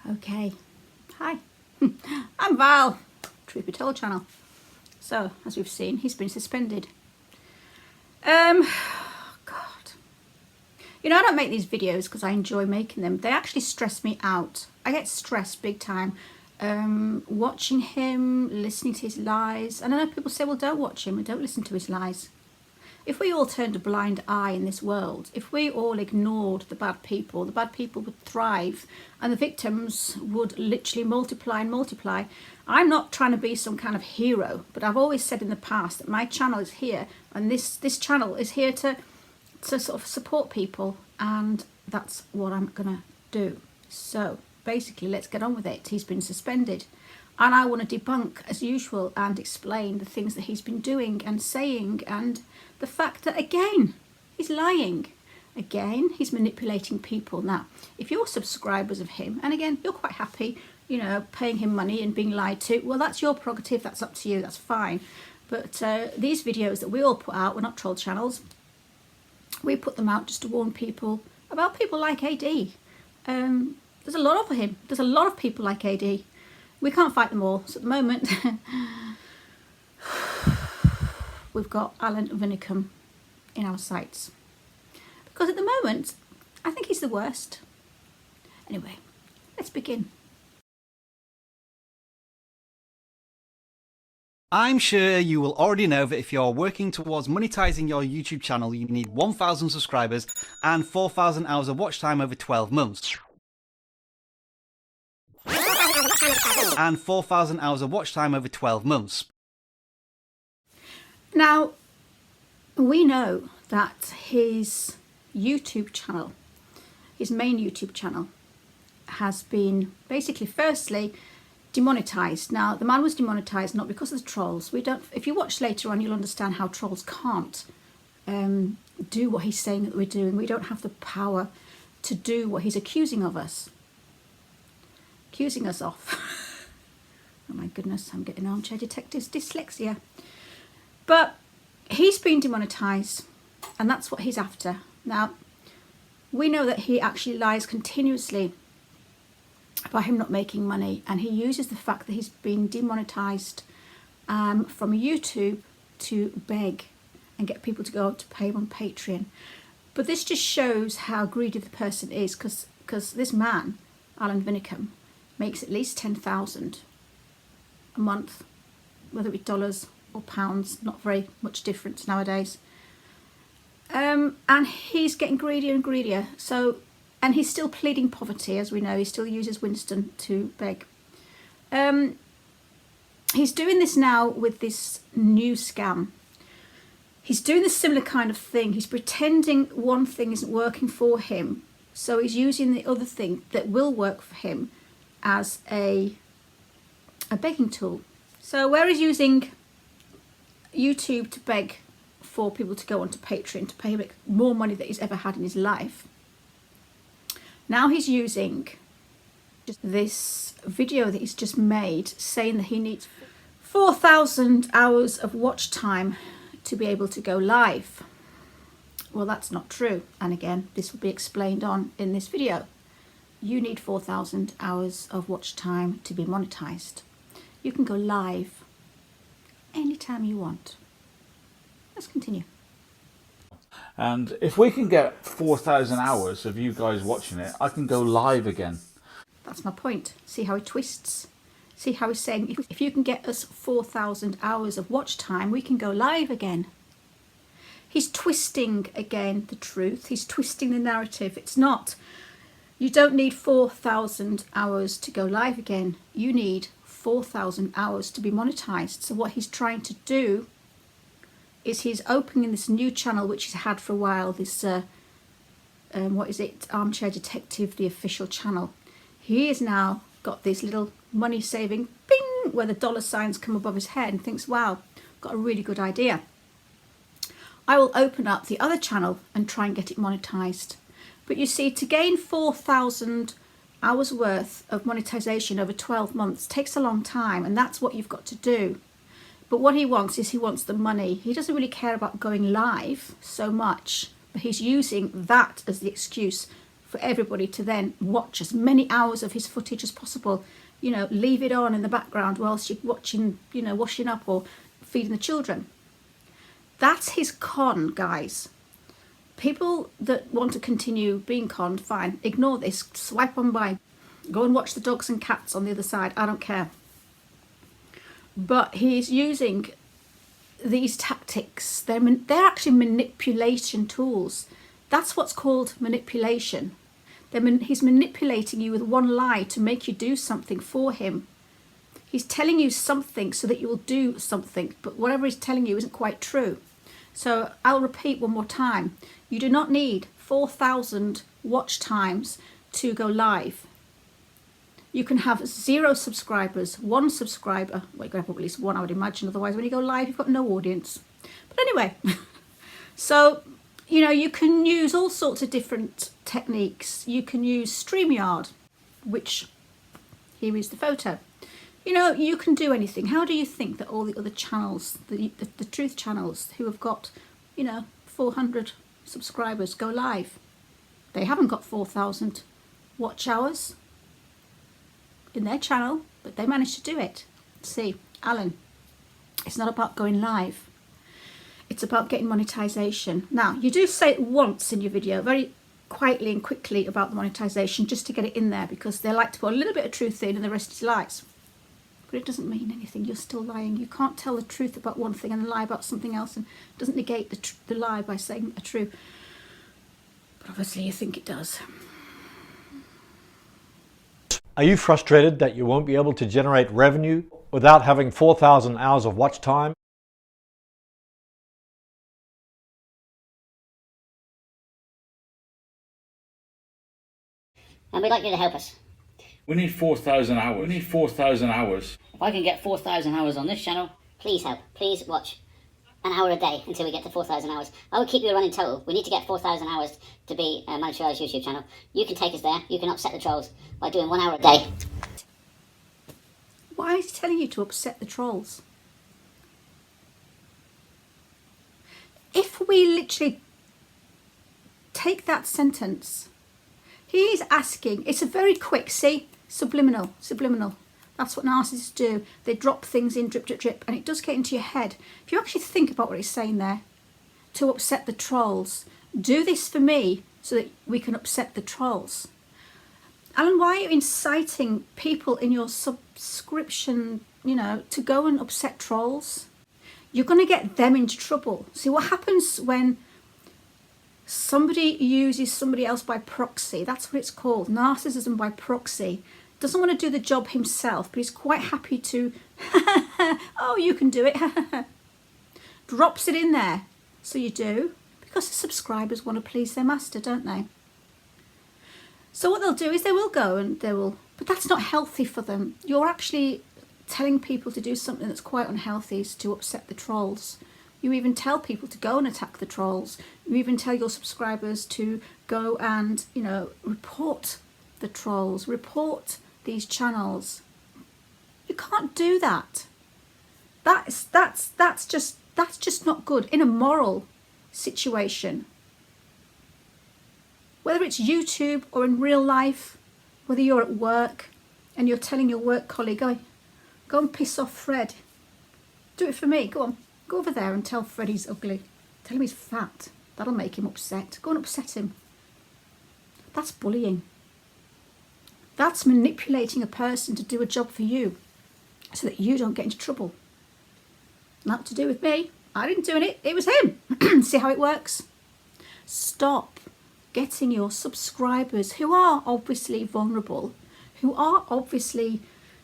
Okay, hi, I'm Val, Truth Be Told channel. So, as we've seen, he's been suspended. God. You know, I don't make these videos because I enjoy making them. They actually stress me out. I get stressed big time watching him, listening to his lies. And I know people say, well, don't watch him and don't listen to his lies. If we all turned a blind eye in this world, if we all ignored the bad people would thrive and the victims would literally multiply and multiply. I'm not trying to be some kind of hero, but I've always said in the past that my channel is here, and this channel is here to sort of support people, and that's what I'm gonna do. So basically, let's get on with it. He's been suspended, and I want to debunk as usual and explain the things that he's been doing and saying, and the fact that again he's lying, again he's manipulating people. Now, if you're subscribers of him, and again you're quite happy, you know, paying him money and being lied to, well, that's your prerogative, that's up to you, that's fine. But these videos that we all put out, we're not troll channels, we put them out just to warn people about people like AD. There's a lot of him, there's a lot of people like AD. We can't fight them all, so at the moment we've got Alan Vinnicome in our sights, because at the moment I think he's the worst. Anyway, let's begin. I'm sure you will already know that if you're working towards monetizing your YouTube channel, you need 1,000 subscribers and 4,000 hours of watch time over 12 months. And 4,000 hours of watch time over 12 months. Now, we know that his YouTube channel, his main YouTube channel, has been basically, firstly, demonetized. Now, the man was demonetized not because of the trolls. We don't. If you watch later on, you'll understand how trolls can't do what he's saying that we're doing. We don't have the power to do what he's accusing of us. Accusing us of. Oh my goodness, I'm getting Armchair Detective's dyslexia. But he's been demonetized, and that's what he's after. Now, we know that he actually lies continuously about him not making money, and he uses the fact that he's been demonetized from YouTube to beg and get people to go to pay him on Patreon. But this just shows how greedy the person is, because this man, Alan Vinnicome, makes at least 10,000 a month, whether it be dollars or pounds, not very much difference nowadays. And he's getting greedier and greedier. So, and he's still pleading poverty, as we know. He still uses Winston to beg. He's doing this now with this new scam. He's doing this similar kind of thing. He's pretending one thing isn't working for him, so he's using the other thing that will work for him as a begging tool. So where he's using YouTube to beg for people to go onto Patreon to pay him more money than he's ever had in his life, now he's using this video that he's just made saying that he needs 4,000 hours of watch time to be able to go live. Well, that's not true, and again this will be explained on in this video. You need 4,000 hours of watch time to be monetized. You can go live anytime you want. Let's continue. And if we can get 4,000 hours of you guys watching it, I can go live again. That's my point. See how he twists? See how he's saying, if you can get us 4,000 hours of watch time, we can go live again. He's twisting again the truth. He's twisting the narrative. It's not, you don't need 4,000 hours to go live again. You need 4,000 hours to be monetized. So what he's trying to do is he's opening this new channel, which he's had for a while, this what is it, Armchair Detective, the official channel. He has now got this little money saving bing where the dollar signs come above his head, and thinks, wow, got a really good idea. I will open up the other channel and try and get it monetized. But you see, to gain 4,000 hours worth of monetization over 12 months takes a long time, and that's what you've got to do. But what he wants is, he wants the money. He doesn't really care about going live so much, but he's using that as the excuse for everybody to then watch as many hours of his footage as possible. You know, leave it on in the background whilst you're watching, you know, washing up or feeding the children. That's his con, guys. People that want to continue being conned, fine. Ignore this. Swipe on by. Go and watch the dogs and cats on the other side. I don't care. But he's using these tactics. They're actually manipulation tools. That's what's called manipulation. He's manipulating you with one lie to make you do something for him. He's telling you something so that you will do something, but whatever he's telling you isn't quite true. So I'll repeat one more time. You do not need 4,000 watch times to go live. You can have 0 subscribers, 1 subscriber. Well, you can have at least 1, I would imagine. Otherwise, when you go live, you've got no audience. But anyway, so, you know, you can use all sorts of different techniques. You can use StreamYard, which, here is the photo. You know, you can do anything. How do you think that all the other channels, the truth channels who have got, you know, 400 subscribers go live? They haven't got 4,000 watch hours in their channel, but they managed to do it. See, Alan, it's not about going live. It's about getting monetization. Now, you do say it once in your video, very quietly and quickly, about the monetization, just to get it in there, because they like to put a little bit of truth in and the rest is lies. But it doesn't mean anything. You're still lying. You can't tell the truth about one thing and lie about something else, and it doesn't negate the lie by saying a true. But obviously you think it does. Are you frustrated that you won't be able to generate revenue without having 4,000 hours of watch time? And we'd like you to help us. We need 4,000 hours. We need 4,000 hours. If I can get 4,000 hours on this channel, please help. Please watch an hour a day until we get to 4,000 hours. I will keep you running total. We need to get 4,000 hours to be Manipulator's YouTube channel. You can take us there. You can upset the trolls by doing 1 hour a day. Why is he telling you to upset the trolls? If we literally take that sentence, he is asking, it's a very quick, see, subliminal. That's what narcissists do. They drop things in, drip, drip, drip, and it does get into your head. If you actually think about what he's saying there, to upset the trolls, do this for me so that we can upset the trolls. Alan, why are you inciting people in your subscription, you know, to go and upset trolls? You're going to get them into trouble. See, what happens when somebody uses somebody else by proxy? That's what it's called, narcissism by proxy. Doesn't want to do the job himself, but he's quite happy to, oh, you can do it. Drops it in there. So you do, because the subscribers want to please their master, don't they? So what they'll do is they will go and they will, but that's not healthy for them. You're actually telling people to do something that's quite unhealthy, is to upset the trolls. You even tell people to go and attack the trolls. You even tell your subscribers to go and, you know, report the trolls, report these channels. You can't do that. That's just not good in a moral situation. Whether it's YouTube or in real life, whether you're at work and you're telling your work colleague, oh, go and piss off Fred. Do it for me, go on. Go over there and tell Fred he's ugly. Tell him he's fat. That'll make him upset. Go and upset him. That's bullying. That's manipulating a person to do a job for you so that you don't get into trouble. Not to do with me. I didn't do it. It was him. See how it works? Stop getting your subscribers, who are obviously vulnerable, who are obviously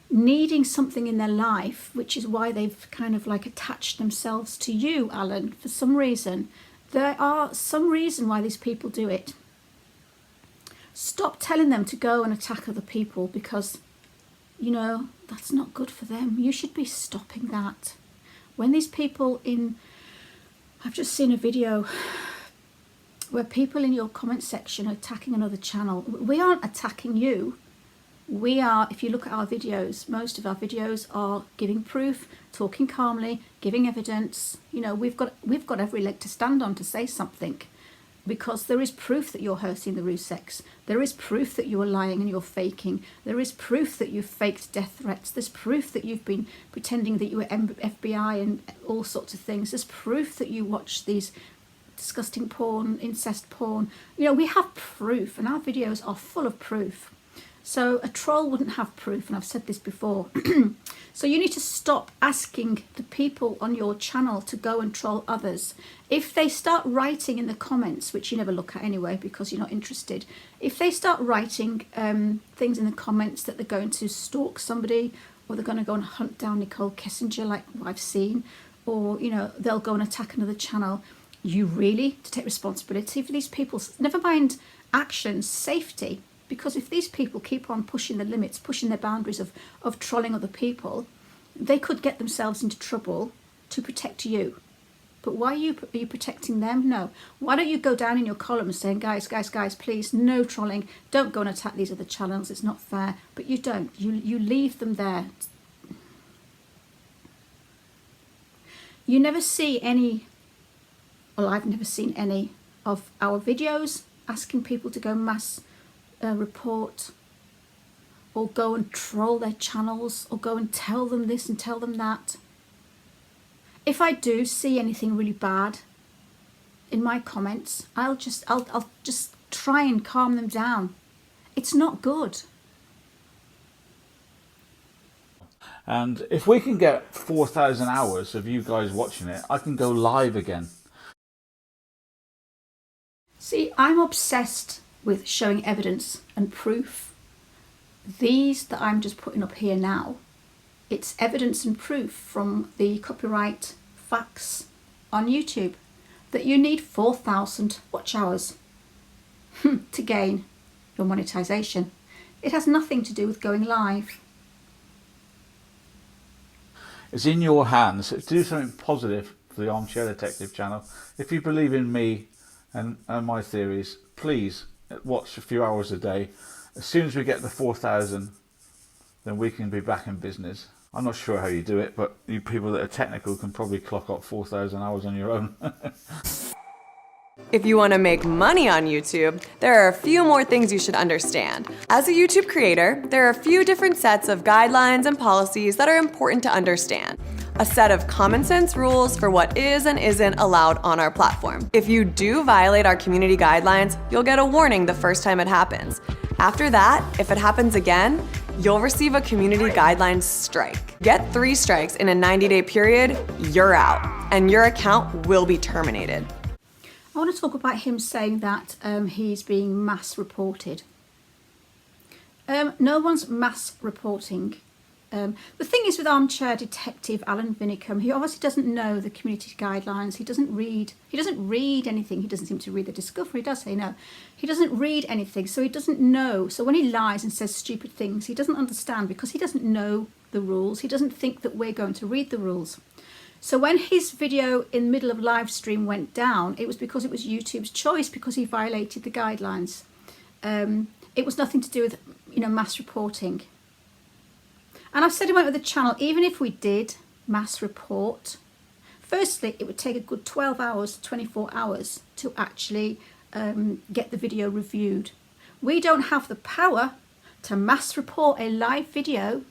needing something in their life, which is why they've kind of like attached themselves to you, Alan, for some reason. There are some reason why these people do it. Stop telling them to go and attack other people, because, you know, that's not good for them. You should be stopping that. When these people I've just seen a video where people in your comment section are attacking another channel. We aren't attacking you. We are, if you look at our videos, most of our videos are giving proof, talking calmly, giving evidence. You know, we've got every leg to stand on to say something. because there is proof that you're hosting the RZUCEKS. There is proof that you are lying and you're faking. There is proof that you've faked death threats. There's proof that you've been pretending that you were FBI and all sorts of things. There's proof that you watch these disgusting porn, incest porn. You know, we have proof, and our videos are full of proof. So a troll wouldn't have proof, and I've said this before. So you need to stop asking the people on your channel to go and troll others. If they start writing in the comments, which you never look at anyway because you're not interested, if they start writing things in the comments that they're going to stalk somebody, or they're going to go and hunt down Nicole Kessinger like I've seen, or, you know, they'll go and attack another channel, you really to take responsibility for these people's, never mind actions, safety. Because if these people keep on pushing the limits, pushing their boundaries of trolling other people, they could get themselves into trouble to protect you. But why are you protecting them? No. Why don't you go down in your columns saying, guys, please, no trolling. Don't go and attack these other channels. It's not fair. But you don't. You leave them there. You never see any, well, I've never seen any of our videos asking people to go mass report, or go and troll their channels, or go and tell them this and tell them that. If I do see anything really bad in my comments, I'll just try and calm them down. It's not good. And if we can get 4,000 hours of you guys watching it, I can go live again. See, I'm obsessed with showing evidence and proof. These that I'm just putting up here now, it's evidence and proof from the copyright facts on YouTube that you need 4,000 watch hours to gain your monetization. It has nothing to do with going live. It's in your hands. Do something positive for the Armchair Detective channel. If you believe in me and my theories, please watch a few hours a day. As soon as we get to 4,000, then we can be back in business. I'm not sure how you do it, but you people that are technical can probably clock up 4,000 hours on your own. If you want to make money on YouTube, there are a few more things you should understand. As a YouTube creator, there are a few different sets of guidelines and policies that are important to understand. A set of common sense rules for what is and isn't allowed on our platform. If you do violate our community guidelines, you'll get a warning the first time it happens. After that, if it happens again, you'll receive a community guidelines strike. Get 3 strikes in a 90-day period, you're out, and your account will be terminated. I want to talk about him saying that he's being mass reported. No one's mass reporting. The thing is with Armchair Detective Alan Vinnicome, he obviously doesn't know the community guidelines. He doesn't read anything. He doesn't seem to read the discovery, does he? No, he doesn't read anything, so he doesn't know. So when he lies and says stupid things, he doesn't understand because he doesn't know the rules. He doesn't think that we're going to read the rules. So when his video in the middle of live stream went down, it was because it was YouTube's choice, because he violated the guidelines. It was nothing to do with, you know, mass reporting. And I've said it went with the channel, even if we did mass report, firstly, it would take a good 12 hours, 24 hours to actually get the video reviewed. We don't have the power to mass report a live video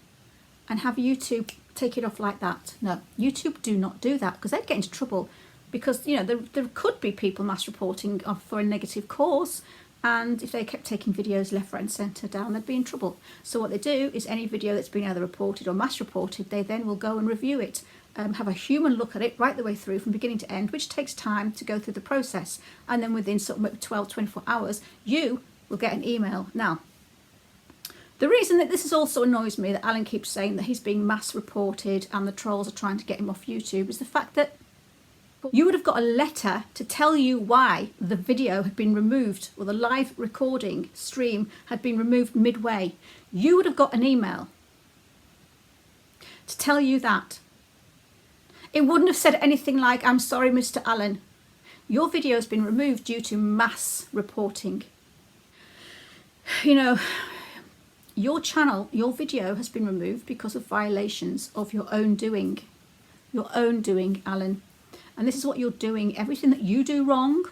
and have YouTube take it off like that. No, YouTube do not do that, because they'd get into trouble, because, you know, there could be people mass reporting for a negative cause. And if they kept taking videos left, right and centre down, they'd be in trouble. So what they do is any video that's been either reported or mass reported, they then will go and review it, have a human look at it right the way through from beginning to end, which takes time to go through the process. And then within sort of 12, 24 hours, you will get an email. Now, the reason that this is also annoys me, that Alan keeps saying that he's being mass reported and the trolls are trying to get him off YouTube, is the fact that you would have got a letter to tell you why the video had been removed, or the live recording stream had been removed midway. You would have got an email to tell you that. It wouldn't have said anything like, "I'm sorry, Mr. Allen, your video has been removed due to mass reporting." You know, your channel, your video has been removed because of violations of your own doing. Your own doing, Alan. And this is what you're doing. Everything that you do wrong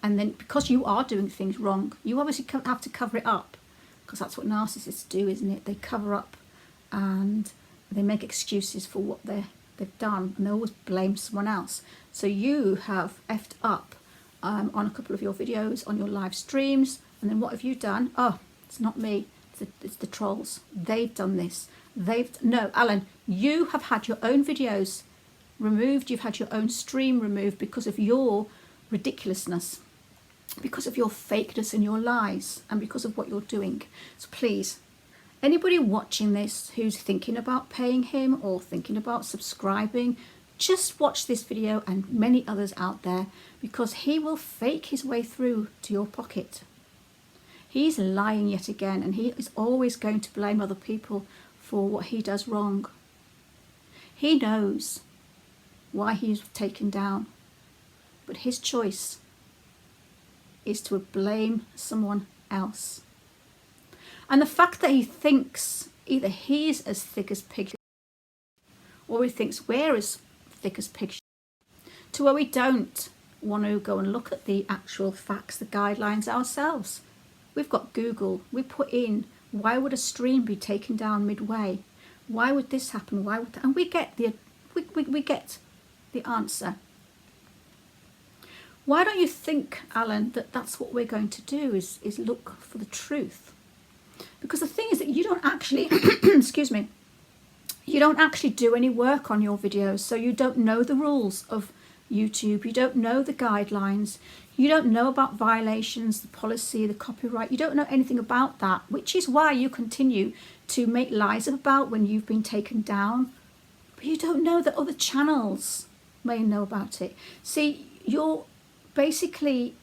And then because you are doing things wrong, you obviously have to cover it up, because that's what narcissists do, isn't it? They cover up and they make excuses for what they've done, and they always blame someone else. So you have effed up on a couple of your videos, on your live streams, and then what have you done? Oh, it's not me, it's the trolls. They've done this. No, Alan, you have had your own videos removed, you've had your own stream removed because of your ridiculousness, because of your fakeness and your lies, and because of what you're doing. So please, anybody watching this who's thinking about paying him or thinking about subscribing, just watch this video and many others out there, because he will fake his way through to your pocket. He's lying yet again, and he is always going to blame other people for what he does wrong. He knows why he's taken down, but his choice is to blame someone else. And the fact that he thinks either he's as thick as pig, or he thinks we're as thick as pig, to where we don't want to go and look at the actual facts, the guidelines ourselves. We've got Google, we put in, why would a stream be taken down midway? Why would this happen? Why would that? And we get we get the answer. Why don't you think, Alan, that that's what we're going to do, is look for the truth? Because the thing is that you don't actually, excuse me, you don't actually do any work on your videos, so you don't know the rules of YouTube, you don't know the guidelines, you don't know about violations, the policy, the copyright, you don't know anything about that, which is why you continue to make lies about when you've been taken down. But you don't know that other channels may know about it. See, you're basically,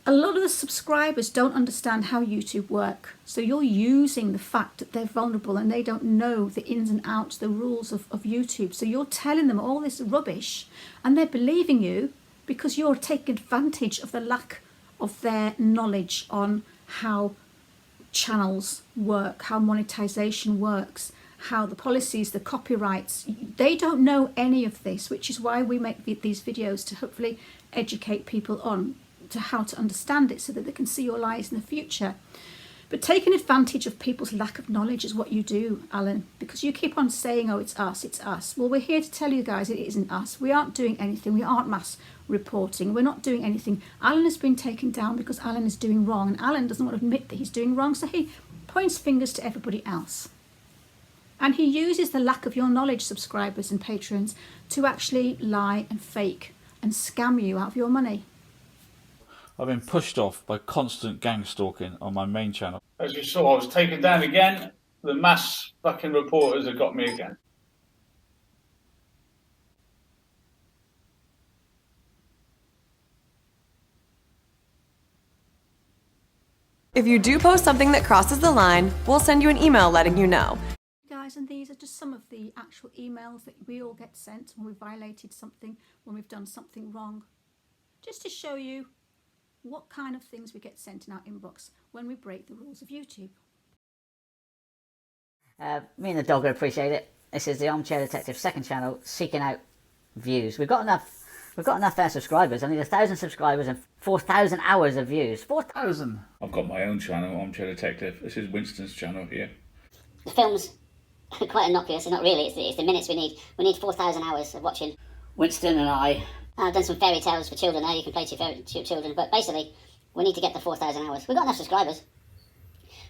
a lot of the subscribers don't understand how YouTube work. So you're using the fact that they're vulnerable and they don't know the ins and outs, the rules of YouTube. So you're telling them all this rubbish and they're believing you, because you're taking advantage of the lack of their knowledge on how channels work, how monetization works, how the policies, the copyrights. They don't know any of this, which is why we make these videos, to hopefully educate people on to how to understand it, so that they can see your lies in the future. But taking advantage of people's lack of knowledge is what you do, Alan, because you keep on saying, oh, it's us, it's us. Well, we're here to tell you guys it isn't us. We aren't doing anything. We aren't mass reporting. We're not doing anything. Alan has been taken down because Alan is doing wrong, and Alan doesn't want to admit that he's doing wrong, so he points fingers to everybody else. And he uses the lack of your knowledge, subscribers and patrons, to actually lie and fake and scam you out of your money. I've been pushed off by constant gang stalking on my main channel. As you saw, I was taken down again. The mass fucking reporters have got me again. If you do post something that crosses the line, we'll send you an email letting you know. Guys, and these are just some of the actual emails that we all get sent when we've violated something, when we've done something wrong. Just to show you what kind of things we get sent in our inbox when we break the rules of YouTube. Me and the dog would appreciate it. This is the Armchair Detective second channel, seeking out views. We've got enough subscribers. I need 1,000 subscribers and 4,000 hours of views. 4,000. I've got my own channel, Armchair Detective. This is Winston's channel here. The film's quite innocuous, not really. It's the minutes we need. We need 4,000 hours of watching. Winston and I've done some fairy tales for children there. You can play to your children, but basically, we need to get the 4,000 hours. We've got enough subscribers.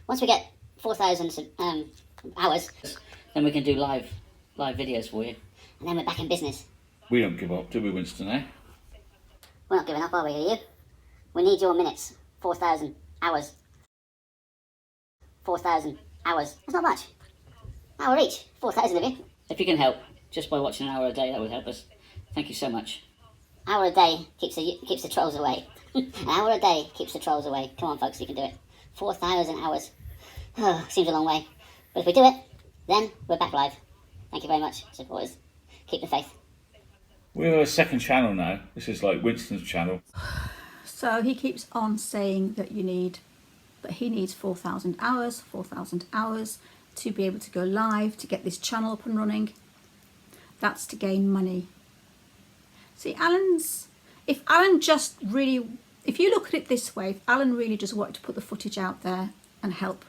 Once we get 4,000 hours, then we can do live videos for you, and then we're back in business. We don't give up, do we, Winston, eh? We're not giving up, are we, are you? We need your minutes. 4,000 hours. 4,000 hours. That's not much. Hour each. 4,000 of you. If you can help, just by watching an hour a day, that would help us. Thank you so much. Hour a day keeps the trolls away. An hour a day keeps the trolls away. Come on, folks, you can do it. 4,000 hours. Oh, seems a long way. But if we do it, then we're back live. Thank you very much, supporters. Keep the faith. We have a second channel now. This is like Winston's channel. So he keeps on saying that he needs 4,000 hours to be able to go live, to get this channel up and running. That's to gain money. See, Alan's If Alan just really, if you look at it this way, if Alan really just wanted to put the footage out there and help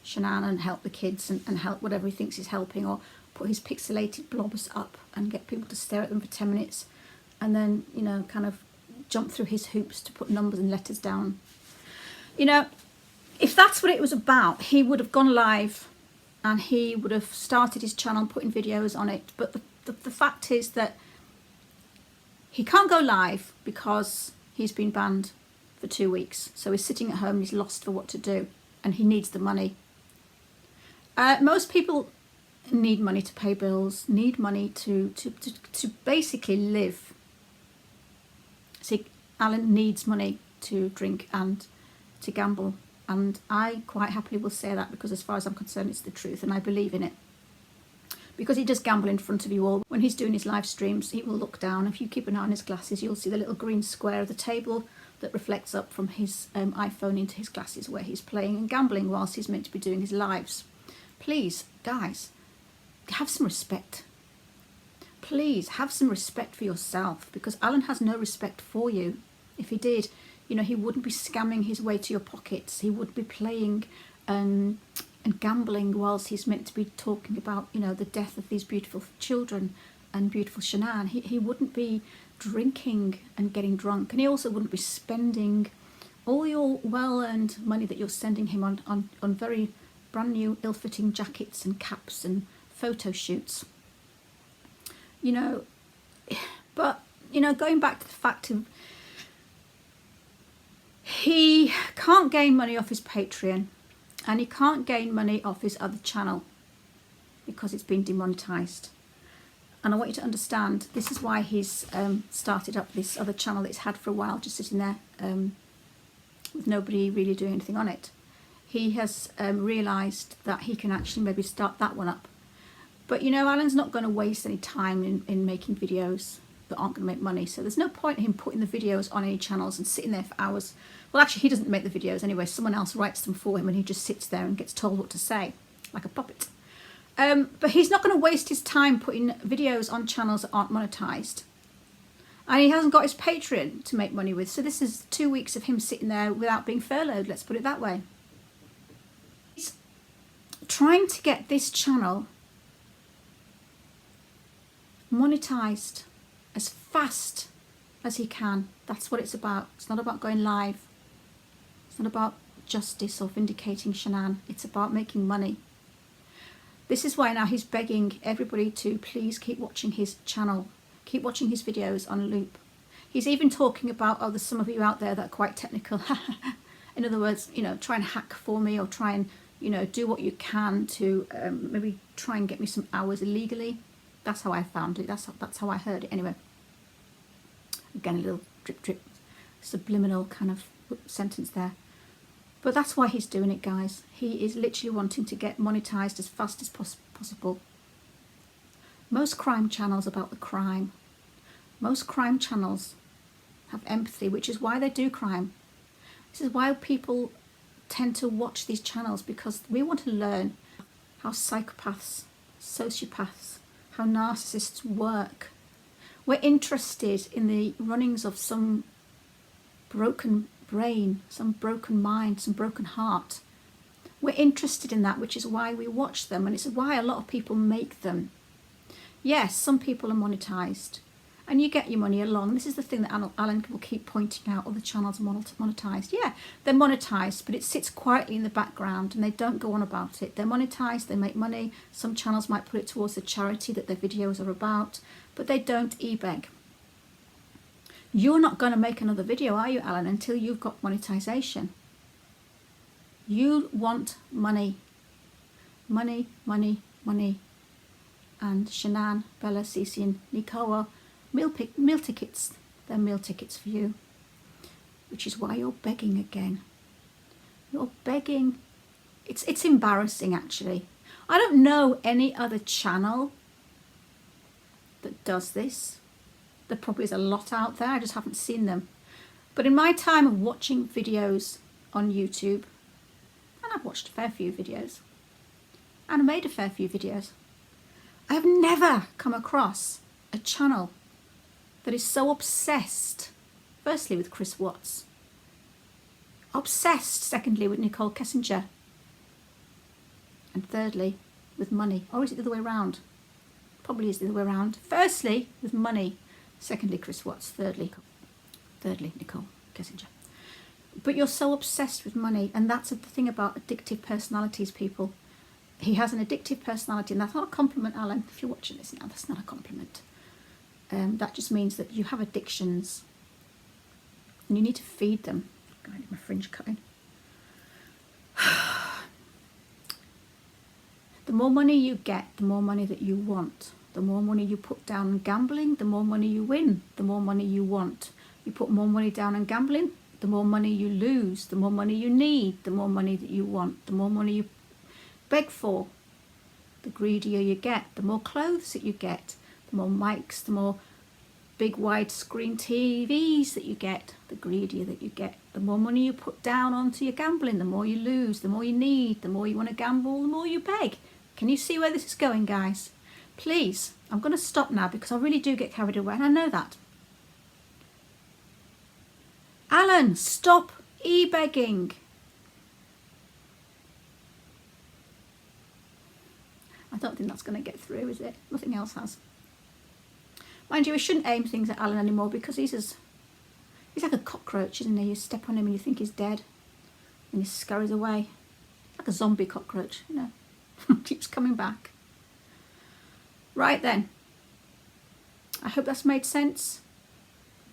Shanann and help the kids and help whatever he thinks he's helping, or put his pixelated blobs up and get people to stare at them for 10 minutes and then, you know, kind of jump through his hoops to put numbers and letters down. You know, if that's what it was about, he would have gone live and he would have started his channel, putting videos on it. But the fact is that he can't go live because he's been banned for 2 weeks. So he's sitting at home, he's lost for what to do, and he needs the money. Most people need money to pay bills, need money to basically live. See, Alan needs money to drink and to gamble. And I quite happily will say that, because as far as I'm concerned, it's the truth and I believe in it. Because he does gamble in front of you all. When he's doing his live streams, he will look down. If you keep an eye on his glasses, you'll see the little green square of the table that reflects up from his iPhone into his glasses, where he's playing and gambling whilst he's meant to be doing his lives. Please, guys, have some respect. Please have some respect for yourself, because Alan has no respect for you. If he did, you know, he wouldn't be scamming his way to your pockets. He would be playing and gambling whilst he's meant to be talking about, you know, the death of these beautiful children and beautiful Shanann. He wouldn't be drinking and getting drunk, and he also wouldn't be spending all your well-earned money that you're sending him on very brand new ill-fitting jackets and caps and photo shoots. You know, but, you know, going back to the fact of he can't gain money off his Patreon, and he can't gain money off his other channel because it's been demonetized. And I want you to understand, this is why he's started up this other channel that he's had for a while, just sitting there with nobody really doing anything on it. He has realised that he can actually maybe start that one up. But, you know, Alan's not going to waste any time in making videos that aren't going to make money. So there's no point in him putting the videos on any channels and sitting there for hours. Well, actually, he doesn't make the videos anyway. Someone else writes them for him and he just sits there and gets told what to say, like a puppet. But he's not going to waste his time putting videos on channels that aren't monetized. And he hasn't got his Patreon to make money with. So this is 2 weeks of him sitting there without being furloughed, let's put it that way. He's trying to get this channel monetized as fast as he can. That's what it's about. It's not about going live. It's not about justice or vindicating Shanann. It's about making money. This is why now he's begging everybody to please keep watching his channel. Keep watching his videos on loop. He's even talking about, oh, there's some of you out there that are quite technical. In other words, you know, try and hack for me, or try and, you know, do what you can to maybe try and get me some hours illegally. That's how I found it. That's how I heard it anyway. Again, a little drip, subliminal kind of sentence there. But that's why he's doing it, guys. He is literally wanting to get monetized as fast as possible. Most crime channels about the crime. Most crime channels have empathy, which is why they do crime. This is why people tend to watch these channels, because we want to learn how psychopaths, sociopaths, how narcissists work. We're interested in the runnings of some broken brain, some broken mind, some broken heart. We're interested in that, which is why we watch them, and it's why a lot of people make them. Yes, some people are monetized, and you get your money along. This is the thing that Alan will keep pointing out. Other channels are monetized. Yeah, they're monetized, but it sits quietly in the background and they don't go on about it. They're monetized, they make money. Some channels might put it towards the charity that their videos are about, but they don't e-beg. You're not going to make another video, are you, Alan, until you've got monetization. You want money. Money, money, money. And Shanann, Bella, Cece and Nikoa, meal tickets. They're meal tickets for you. Which is why you're begging again. You're begging. It's embarrassing, actually. I don't know any other channel that does this. There probably is a lot out there, I just haven't seen them. But in my time of watching videos on YouTube, and I've watched a fair few videos, and I made a fair few videos, I have never come across a channel that is so obsessed Firstly, with Chris Watts. Obsessed, secondly, with Nicole Kessinger. And thirdly, with money. Or is it the other way around? Probably is the other way around. Firstly, with money. Secondly, Chris Watts. Thirdly, Nicole Kessinger. But you're so obsessed with money, and that's the thing about addictive personalities, people. He has an addictive personality, and that's not a compliment, Alan. If you're watching this now, that's not a compliment. That just means that you have addictions, and you need to feed them. I need my fringe cutting. The more money you get, the more money that you want. The more money you put down on gambling, the more money you win, the more money you want. You put more money down on gambling, the more money you lose, the more money you need, the more money that you want, the more money you beg for, the greedier you get, the more clothes that you get, the more mics, the more big widescreen TVs that you get, the greedier that you get, the more money you put down onto your gambling, the more you lose, the more you need, the more you want to gamble, the more you beg. Can you see where this is going, guys? Please, I'm going to stop now because I really do get carried away, and I know that. Alan, stop e-begging. I don't think that's going to get through, is it? Nothing else has. Mind you, we shouldn't aim things at Alan anymore because he's like a cockroach, isn't he? You step on him and you think he's dead and he scurries away. Like a zombie cockroach, you know. Keeps coming back. Right then. I hope that's made sense.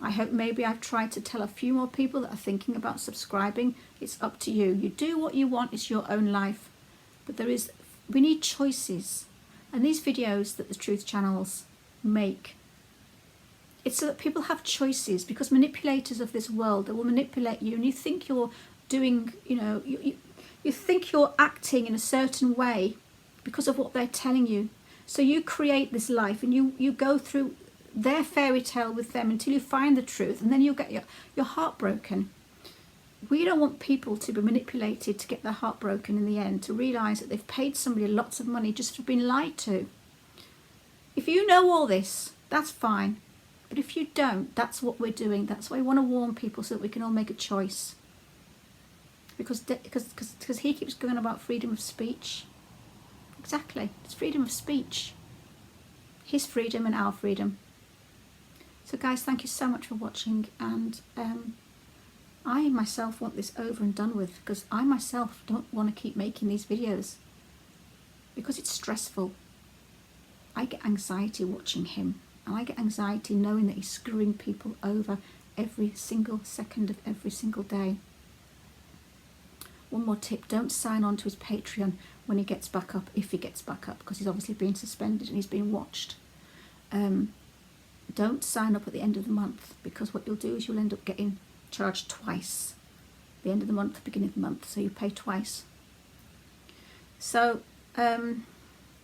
I hope maybe I've tried to tell a few more people that are thinking about subscribing. It's up to you. You do what you want. It's your own life. But we need choices. And these videos that the truth channels make, it's so that people have choices, because manipulators of this world, they will manipulate you, and you think you're doing, you think you're acting in a certain way because of what they're telling you. So you create this life and you go through their fairy tale with them until you find the truth, and then you'll get your heart broken. We don't want people to be manipulated to get their heart broken in the end, to realise that they've paid somebody lots of money just for being lied to. If you know all this, that's fine. But if you don't, that's what we're doing. That's why we want to warn people so that we can all make a choice. Because he keeps going about freedom of speech. Exactly. It's freedom of speech. His freedom and our freedom. So guys, thank you so much for watching, and I myself want this over and done with, because I myself don't want to keep making these videos because it's stressful. I get anxiety watching him, and I get anxiety knowing that he's screwing people over every single second of every single day. One more tip, don't sign on to his Patreon when he gets back up, if he gets back up, because he's obviously been suspended and he's being watched. Don't sign up at the end of the month, because what you'll do is you'll end up getting charged twice. The end of the month, the beginning of the month, so you pay twice. So I have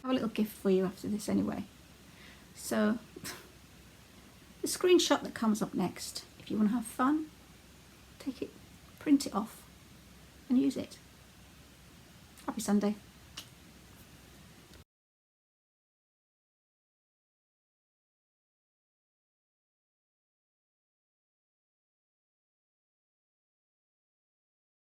a little gift for you after this anyway. So the screenshot that comes up next, if you want to have fun, take it, print it off and use it. Happy Sunday.